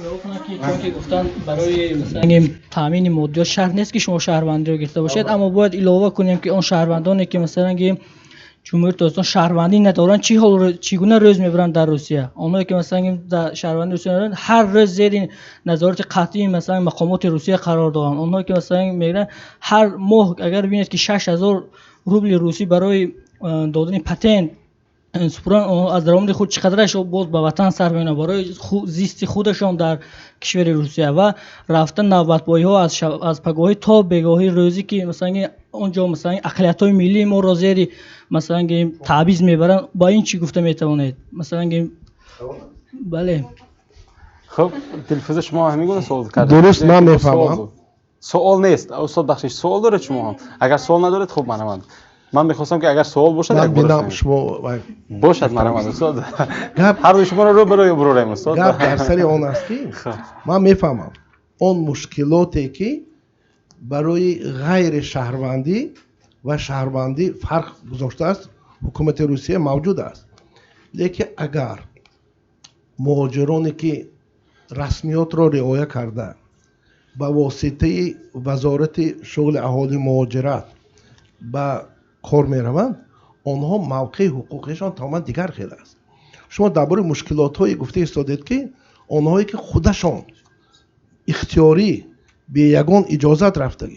جواب کنم که چون که گفتن برای مثلا تامین مادیات شرط نیست که شما شهروندی رو گرفته باشید، اما باید علاوه کنیم که اون شهروندانی که مثلا جمهوری ترکستان شهروندی ندارن چگونه روز میبرن در روسیه. اونایی که مثلا در شهروندی روسیه ندارن هر روز زیر نظارت قطعی مثلا مقامات روسیه قرار دارن. اونایی که مثلا میگن هر ماه اگر ببینید که 6000 روبل روسی برای دادن پتنت سپران از درآمد خود چقدرش باز به وطن صرف میکنن برای زیست خودشان در کشور روسیه و رفتن نوبتبایی ها از پگاهی تا بگاهی روزی که مثلا اونجا مثلا اقلیت های ملی ما را زیر مثلا تعویض میبرن. با این چی گفته میتوانید مثلا بله. خب تلفز شما همین گونه سوال کرد. درست من میفهمم. سوال نیست استاد بخشش. سوال داره شما هم؟ اگر سوال ندارید خب من میخواستم که اگر سوال باشد من ببینم شما باشد من استاد هر دو شما رو برای استاد گپ در سر اون است که من میفهمم اون مشکلاتی که برای غیر شهروندی و شهروندی فرق گذاشته است حکومت روسیه موجود است. لیکن اگر مهاجرانی که رسمیات را رعایت کرده با واسطه وزارت شغل اهالی مهاجرت با کار میروند، آنها موقع حقوقشان تماما دیگر خیلی است. شما درباره مشکلات های گفته استادید که آنهایی که خودشان اختیاری به یگان اجازت رفتگی